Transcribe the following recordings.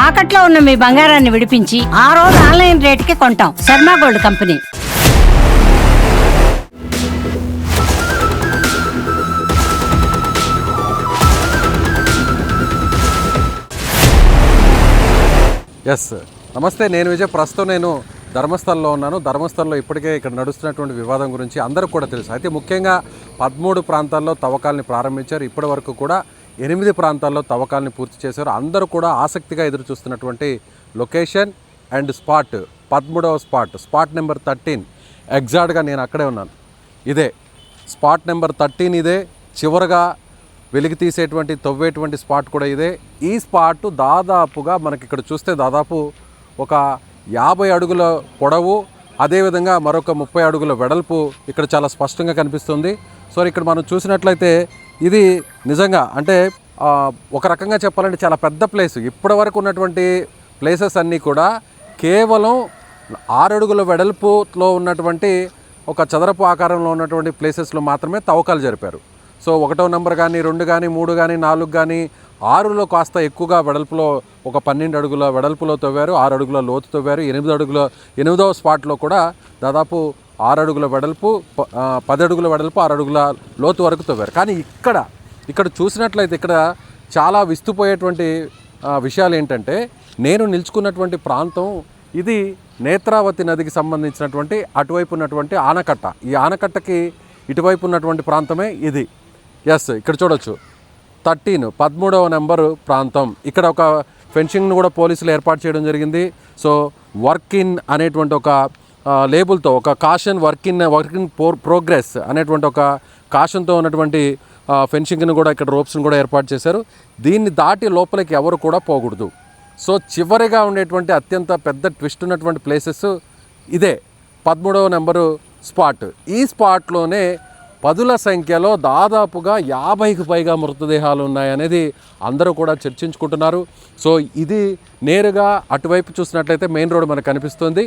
తాకట్లో ఉన్న మీ బంగారాన్ని విడిపించి ఆ రోజు ఆన్లైన్ రేటుకి కొంటాం. Sharma gold company. ఎస్, నమస్తే. నేను విజయ్. ప్రస్తుతం నేను ధర్మస్థలంలో ఉన్నాను. ధర్మస్థలంలో ఇప్పటికే ఇక్కడ నడుస్తున్నటువంటి వివాదం గురించి అందరికీ కూడా తెలుసు. అయితే ముఖ్యంగా 13 ప్రాంతాల్లో తవ్వకాలని ప్రారంభించారు. ఇప్పటి వరకు కూడా 8 ప్రాంతాల్లో తవ్వకాలని పూర్తి చేశారు. అందరూ కూడా ఆసక్తిగా ఎదురు చూస్తున్నటువంటి లొకేషన్ అండ్ స్పాట్ 13వ స్పాట్ నెంబర్ 13. ఎగ్జాక్ట్గా నేను అక్కడే ఉన్నాను. ఇదే స్పాట్ నెంబర్ 13. ఇదే చివరగా వెలికి తీసేటువంటి తవ్వేటువంటి స్పాట్ కూడా ఇదే. ఈ స్పాట్ దాదాపుగా మనకి ఇక్కడ చూస్తే దాదాపు ఒక 50 అడుగుల పొడవు, అదేవిధంగా మరొక 30 అడుగుల వెడల్పు ఇక్కడ చాలా స్పష్టంగా కనిపిస్తుంది. సో ఇక్కడ మనం చూసినట్లయితే ఇది నిజంగా అంటే ఒక రకంగా చెప్పాలంటే చాలా పెద్ద ప్లేస్. ఇప్పటి వరకు ఉన్నటువంటి ప్లేసెస్ అన్నీ కూడా కేవలం 6 అడుగుల వెడల్పులో ఉన్నటువంటి ఒక చదరపు ఆకారంలో ఉన్నటువంటి ప్లేసెస్లో మాత్రమే తవ్వకాలు జరిపారు. సో 1వ నెంబర్ కానీ 2 కానీ 3 కానీ 4 కానీ 6లో కాస్త ఎక్కువగా వెడల్పులో ఒక 12 అడుగుల వెడల్పులో తవ్వారు, 6 అడుగుల లోతు తవ్వారు. 8వ స్పాట్లో కూడా దాదాపు 6 అడుగుల వెడల్పు, 10 అడుగుల వెడల్పు, 6 అడుగుల లోతు వరకు తవ్వారు. కానీ ఇక్కడ చూసినట్లయితే ఇక్కడ చాలా విస్తుపోయేటువంటి విషయాలు ఏంటంటే, నేను నిలుచుకున్నటువంటి ప్రాంతం ఇది నేత్రావతి నదికి సంబంధించినటువంటి అటువైపు ఉన్నటువంటి ఆనకట్ట. ఈ ఆనకట్టకి ఇటువైపు ఉన్నటువంటి ప్రాంతమే ఇది. ఎస్, ఇక్కడ చూడొచ్చు 13వ నెంబరు ప్రాంతం. ఇక్కడ ఒక ఫెన్సింగ్ను కూడా పోలీసులు ఏర్పాటు చేయడం జరిగింది. సో వర్క్ ఇన్ అనేటువంటి ఒక లేబుల్తో ఒక కాషన్ వర్క్ ఇన్ ప్రోగ్రెస్ అనేటువంటి ఒక కాషన్తో ఉన్నటువంటి ఫెన్సింగ్ను కూడా ఇక్కడ రోప్స్ను కూడా ఏర్పాటు చేశారు. దీన్ని దాటి లోపలికి ఎవరు కూడా పోకూడదు. సో చివరిగా ఉండేటువంటి అత్యంత పెద్ద ట్విస్ట్ ఉన్నటువంటి ప్లేసెస్ ఇదే 13వ నెంబరు స్పాట్. ఈ స్పాట్లోనే పదుల సంఖ్యలో దాదాపుగా 50కి పైగా మృతదేహాలు ఉన్నాయనేది అందరూ కూడా చర్చించుకుంటున్నారు. సో ఇది నేరుగా అటువైపు చూసినట్లయితే మెయిన్ రోడ్ మనకు కనిపిస్తుంది.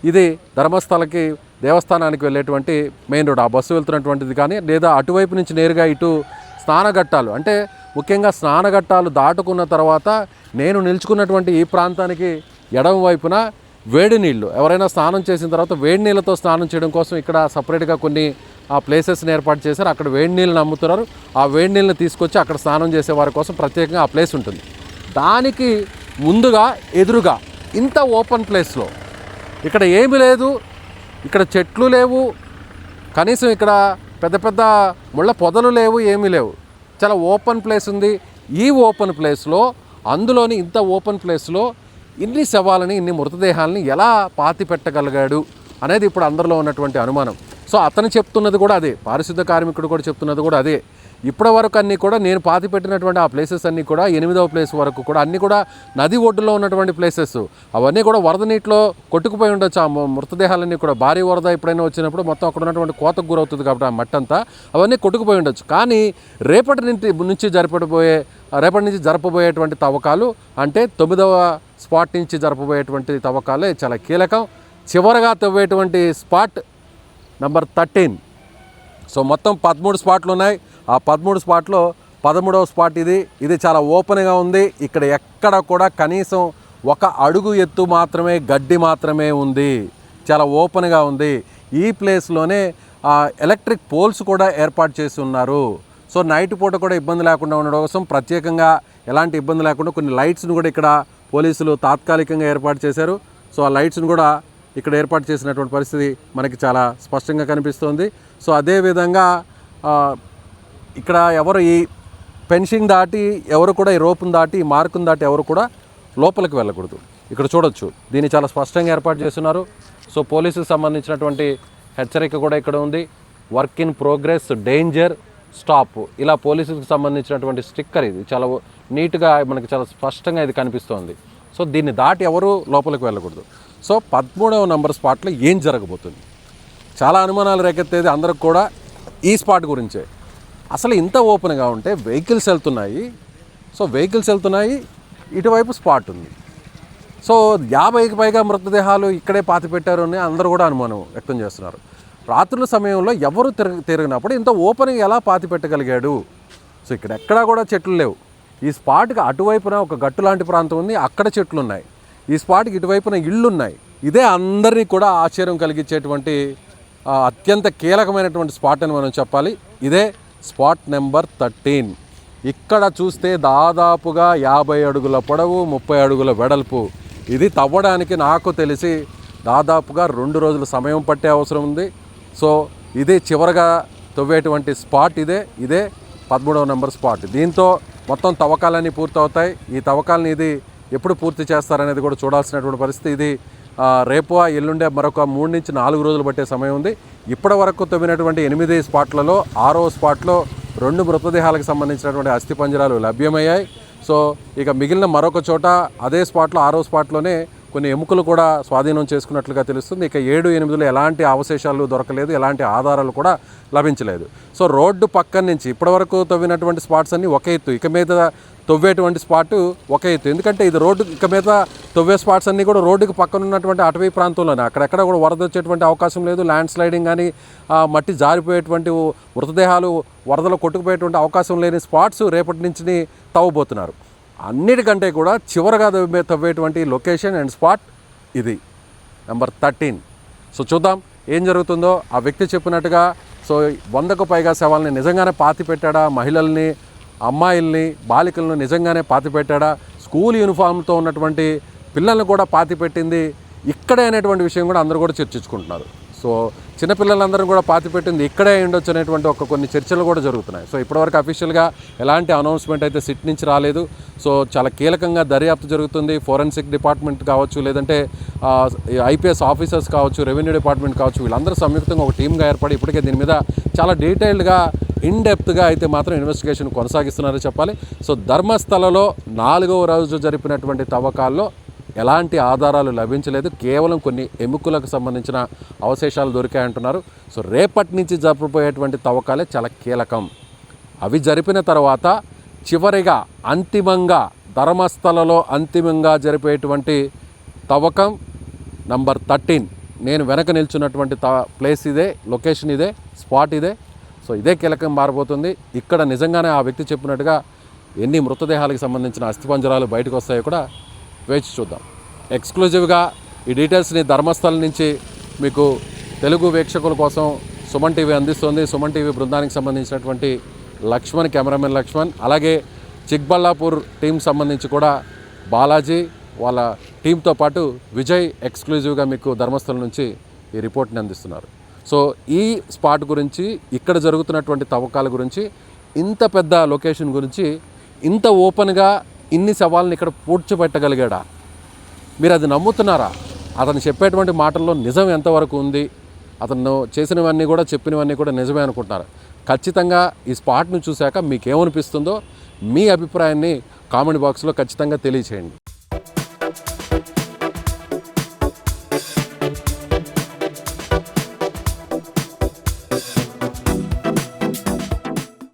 ఇది ధర్మస్థలకి దేవస్థానానికి వెళ్ళేటువంటి మెయిన్ రోడ్. ఆ బస్సు వెళ్తున్నటువంటిది కానీ, లేదా అటువైపు నుంచి నేరుగా ఇటు స్నానఘట్టాలు, అంటే ముఖ్యంగా స్నానఘట్టాలు దాటుకున్న తర్వాత నేను నిల్చుకున్నటువంటి ఈ ప్రాంతానికి ఎడమ వైపున వేడి నీళ్ళు, ఎవరైనా స్నానం చేసిన తర్వాత వేడి నీళ్ళతో స్నానం చేయడం కోసం ఇక్కడ సపరేట్గా కొన్ని ఆ ప్లేసెస్ని ఏర్పాటు చేశారు. అక్కడ వేడి నీళ్ళని అమ్ముతున్నారు. ఆ వేడి నీళ్ళని తీసుకొచ్చి అక్కడ స్నానం చేసే వారి కోసం ప్రత్యేకంగా ఆ ప్లేస్ ఉంటుంది. దానికి ముందుగా ఎదురుగా ఇంత ఓపెన్ ప్లేస్లో ఇక్కడ ఏమీ లేదు, ఇక్కడ చెట్లు లేవు, కనీసం ఇక్కడ పెద్ద పెద్ద ముళ్ళ పొదలు లేవు, ఏమీ లేవు. చాలా ఓపెన్ ప్లేస్ ఉంది. ఈ ఓపెన్ ప్లేస్లో, అందులోని ఇంత ఓపెన్ ప్లేస్లో ఇన్ని శవాలని, ఇన్ని మృతదేహాలని ఎలా పాతి పెట్టగలిగాడు అనేది ఇప్పుడు అందరిలో ఉన్నటువంటి అనుమానం. సో అతను చెప్తున్నది కూడా అదే, పారిశుద్ధ కార్మికుడు కూడా చెప్తున్నది కూడా అదే. ఇప్పటి వరకు అన్నీ కూడా నేను పాతి పెట్టినటువంటి ఆ ప్లేసెస్ అన్నీ కూడా 8వ ప్లేస్ వరకు కూడా అన్నీ కూడా నది ఒడ్డులో ఉన్నటువంటి ప్లేసెస్. అవన్నీ కూడా వరద నీటిలో కొట్టుకుపోయి ఉండొచ్చు. ఆ మృతదేహాలన్నీ కూడా భారీ వరద ఎప్పుడైనా వచ్చినప్పుడు మొత్తం అక్కడ ఉన్నటువంటి కోతకు గురవుతుంది కాబట్టి ఆ మట్టి అంతా అవన్నీ కొట్టుకుపోయి ఉండొచ్చు. కానీ రేపటి నుంచి జరపబోయేటువంటి తవ్వకాలు అంటే 9వ స్పాట్ నుంచి జరపబోయేటువంటి తవ్వకాలే చాలా కీలకం. చివరగా తవ్వేటువంటి స్పాట్ నెంబర్ 13. సో మొత్తం 13 స్పాట్లు ఉన్నాయి. ఆ 13 స్పాట్లో 13వ స్పాట్ ఇది చాలా ఓపెన్గా ఉంది. ఇక్కడ ఎక్కడ కూడా కనీసం 1 అడుగు ఎత్తు మాత్రమే, గడ్డి మాత్రమే ఉంది. చాలా ఓపెన్గా ఉంది. ఈ ప్లేస్లోనే ఎలక్ట్రిక్ పోల్స్ కూడా ఏర్పాటు చేసి ఉన్నారు. సో నైట్ పూట కూడా ఇబ్బంది లేకుండా ఉండడం కోసం ప్రత్యేకంగా ఎలాంటి ఇబ్బంది లేకుండా కొన్ని లైట్స్ను కూడా ఇక్కడ పోలీసులు తాత్కాలికంగా ఏర్పాటు చేశారు. సో ఆ లైట్స్ను కూడా ఇక్కడ ఏర్పాటు చేసినటువంటి పరిస్థితి మనకి చాలా స్పష్టంగా కనిపిస్తుంది. సో అదేవిధంగా ఇక్కడ ఎవరు ఈ ఫెన్సింగ్ దాటి ఎవరు కూడా ఈ రోపును దాటి, ఈ మార్కును దాటి ఎవరు కూడా లోపలికి వెళ్ళకూడదు. ఇక్కడ చూడొచ్చు, దీన్ని చాలా స్పష్టంగా ఏర్పాటు చేస్తున్నారు. సో పోలీసుకు సంబంధించినటువంటి హెచ్చరిక కూడా ఇక్కడ ఉంది. Work in progress, danger, stop, ఇలా పోలీసులకు సంబంధించినటువంటి స్టిక్కర్. ఇది చాలా నీట్గా మనకి చాలా స్పష్టంగా ఇది కనిపిస్తోంది. సో దీన్ని దాటి ఎవరు లోపలికి వెళ్ళకూడదు. సో 13వ నెంబర్ స్పాట్లో ఏం జరగబోతుంది? చాలా అనుమానాలు రేకెత్తేది అందరికి కూడా ఈ స్పాట్ గురించే. అసలు ఇంత ఓపెన్గా ఉంటే వెహికల్స్ వెళ్తున్నాయి. సో వెహికల్స్ వెళ్తున్నాయి, ఇటువైపు స్పాట్ ఉంది. సో 50కి పైగా మృతదేహాలు ఇక్కడే పాతి పెట్టారు అని అందరూ కూడా అనుమానం వ్యక్తం చేస్తున్నారు. రాత్రుల సమయంలో ఎవరు తిరిగినప్పుడు ఇంత ఓపెన్గా ఎలా పాతి పెట్టగలిగాడు? సో ఇక్కడ ఎక్కడా కూడా చెట్లు లేవు, ఈ స్పాట్కి అటువైపున ఒక గట్టు లాంటి ప్రాంతం ఉంది, అక్కడ చెట్లు ఉన్నాయి. ఈ స్పాట్కి ఇటువైపున ఇళ్ళు ఉన్నాయి. ఇదే అందరినీ కూడా ఆశ్చర్యం కలిగించేటువంటి అత్యంత కీలకమైనటువంటి స్పాట్ అని మనం చెప్పాలి. ఇదే స్పాట్ నెంబర్ 13. ఇక్కడ చూస్తే దాదాపుగా 50 అడుగుల పొడవు, 30 అడుగుల వెడల్పు. ఇది తవ్వడానికి నాకు తెలిసి దాదాపుగా 2 రోజుల సమయం పట్టే అవసరం ఉంది. సో ఇది చివరగా తవ్వేటువంటి స్పాట్ ఇదే 13వ నెంబర్ స్పాట్. దీంతో మొత్తం తవ్వకాలన్నీ పూర్తవుతాయి. ఈ తవ్వకాలని ఇది ఎప్పుడు పూర్తి చేస్తారనేది కూడా చూడాల్సినటువంటి పరిస్థితి. ఇది రేపు ఎల్లుండే మరొక 3 నుంచి 4 రోజులు పట్టే సమయం ఉంది. ఇప్పటి వరకు తవ్వినటువంటి 8 స్పాట్లలో 6వ స్పాట్లో 2 మృతదేహాలకు సంబంధించినటువంటి అస్థిపంజరాలు లభ్యమయ్యాయి. సో ఇక మిగిలిన మరొక చోట అదే స్పాట్లో 6వ స్పాట్లోనే కొన్ని ఎముకలు కూడా స్వాధీనం చేసుకున్నట్లుగా తెలుస్తుంది. ఇక 7, 8లో ఎలాంటి అవశేషాలు దొరకలేదు, ఎలాంటి ఆధారాలు కూడా లభించలేదు. సో రోడ్డు పక్కన నుంచి ఇప్పటివరకు తవ్వినటువంటి స్పాట్స్ అన్నీ ఒక ఎత్తు, ఇక మీద తవ్వేటువంటి స్పాటు ఒక ఎత్తు. ఎందుకంటే ఇది రోడ్డు ఇక మీద తవ్వే స్పాట్స్ అన్నీ కూడా రోడ్డుకి పక్కన ఉన్నటువంటి అటవీ ప్రాంతంలోనే. అక్కడెక్కడ కూడా వరద వచ్చేటువంటి అవకాశం లేదు. ల్యాండ్ స్లైడింగ్ కానీ మట్టి జారిపోయేటువంటి మృతదేహాలు వరదలో కొట్టుకుపోయేటువంటి అవకాశం లేని స్పాట్స్ రేపటి నుంచి తవ్వబోతున్నారు. అన్నిటికంటే కూడా చివరగా తవ్వేటువంటి లొకేషన్ అండ్ స్పాట్ ఇది నెంబర్ 13. సో చూద్దాం ఏం జరుగుతుందో. ఆ వ్యక్తి చెప్పినట్టుగా సో 100కు పైగా శవాలని నిజంగానే పాతి పెట్టాడా, మహిళల్ని, అమ్మాయిల్ని, బాలికలను నిజంగానే పాతి పెట్టాడా, స్కూల్ యూనిఫామ్తో ఉన్నటువంటి పిల్లల్ని కూడా పాతి పెట్టింది ఇక్కడే అనేటువంటి విషయం కూడా అందరూ కూడా చర్చించుకుంటున్నారు. సో చిన్నపిల్లలందరూ కూడా పాతి పెట్టింది ఇక్కడే ఉండొచ్చు అనేటువంటి కొన్ని చర్చలు కూడా జరుగుతున్నాయి. సో ఇప్పటివరకు అఫీషియల్గా ఎలాంటి అనౌన్స్మెంట్ అయితే సిట్ నుంచి రాలేదు. సో చాలా కీలకంగా దర్యాప్తు జరుగుతుంది. ఫోరెన్సిక్ డిపార్ట్మెంట్ కావచ్చు, లేదంటే ఐపీఎస్ ఆఫీసర్స్ కావచ్చు, రెవెన్యూ డిపార్ట్మెంట్ కావచ్చు, వీళ్ళందరూ సంయుక్తంగా ఒక టీమ్గా ఏర్పడి ఇప్పటికే దీని మీద చాలా డీటెయిల్డ్గా ఇన్డెప్త్గా అయితే మాత్రం ఇన్వెస్టిగేషన్ కొనసాగిస్తున్నారని చెప్పాలి. సో ధర్మస్థలలో 4వ రోజు జరిపినటువంటి తవ్వకాల్లో ఎలాంటి ఆధారాలు లభించలేదు. కేవలం కొన్ని ఎముకలకు సంబంధించిన అవశేషాలు దొరికాయంటున్నారు. సో రేపటి నుంచి జరపబోయేటువంటి తవ్వకాలే చాలా కీలకం. అవి జరిపిన తర్వాత చివరిగా అంతిమంగా ధర్మస్థలలో అంతిమంగా జరిపేటువంటి తవ్వకం నంబర్ 13. నేను వెనక నిల్చున్నటువంటి ప్లేస్ ఇదే, లొకేషన్ ఇదే, స్పాట్ ఇదే. సో ఇదే కీలకం మారబోతుంది. ఇక్కడ నిజంగానే ఆ వ్యక్తి చెప్పినట్టుగా ఎన్ని మృతదేహాలకు సంబంధించిన అస్థిపంజరాలు బయటకు వస్తాయో కూడా వేచి చూద్దాం. ఎక్స్క్లూజివ్గా ఈ డీటెయిల్స్ని ధర్మస్థలం నుంచి మీకు తెలుగు వీక్షకుల కోసం సుమన్ టీవీ అందిస్తుంది. సుమన్ టీవీ బృందానికి సంబంధించినటువంటి లక్ష్మణ్, కెమెరామెన్ లక్ష్మణ్, అలాగే చిక్బళ్ళాపూర్ టీం సంబంధించి కూడా బాలాజీ వాళ్ళ టీంతో పాటు విజయ్ ఎక్స్క్లూజివ్గా మీకు ధర్మస్థలం నుంచి ఈ రిపోర్ట్ని అందిస్తున్నారు. సో ఈ స్పాట్ గురించి, ఇక్కడ జరుగుతున్నటువంటి తవ్వకాల గురించి, ఇంత పెద్ద లొకేషన్ గురించి ఇంత ఓపెన్గా ఇన్ని సవాళ్ళని ఇక్కడ పూడ్చిపెట్టగలిగాడా? మీరు అది నమ్ముతున్నారా? అతను చెప్పేటువంటి మాటల్లో నిజం ఎంతవరకు ఉంది? అతను చేసినవన్నీ కూడా, చెప్పినవన్నీ కూడా నిజమే అనుకుంటున్నారు? ఖచ్చితంగా ఈ స్పాట్ను చూశాక మీకేమనిపిస్తుందో మీ అభిప్రాయాన్ని కామెంట్ బాక్స్లో ఖచ్చితంగా తెలియచేయండి.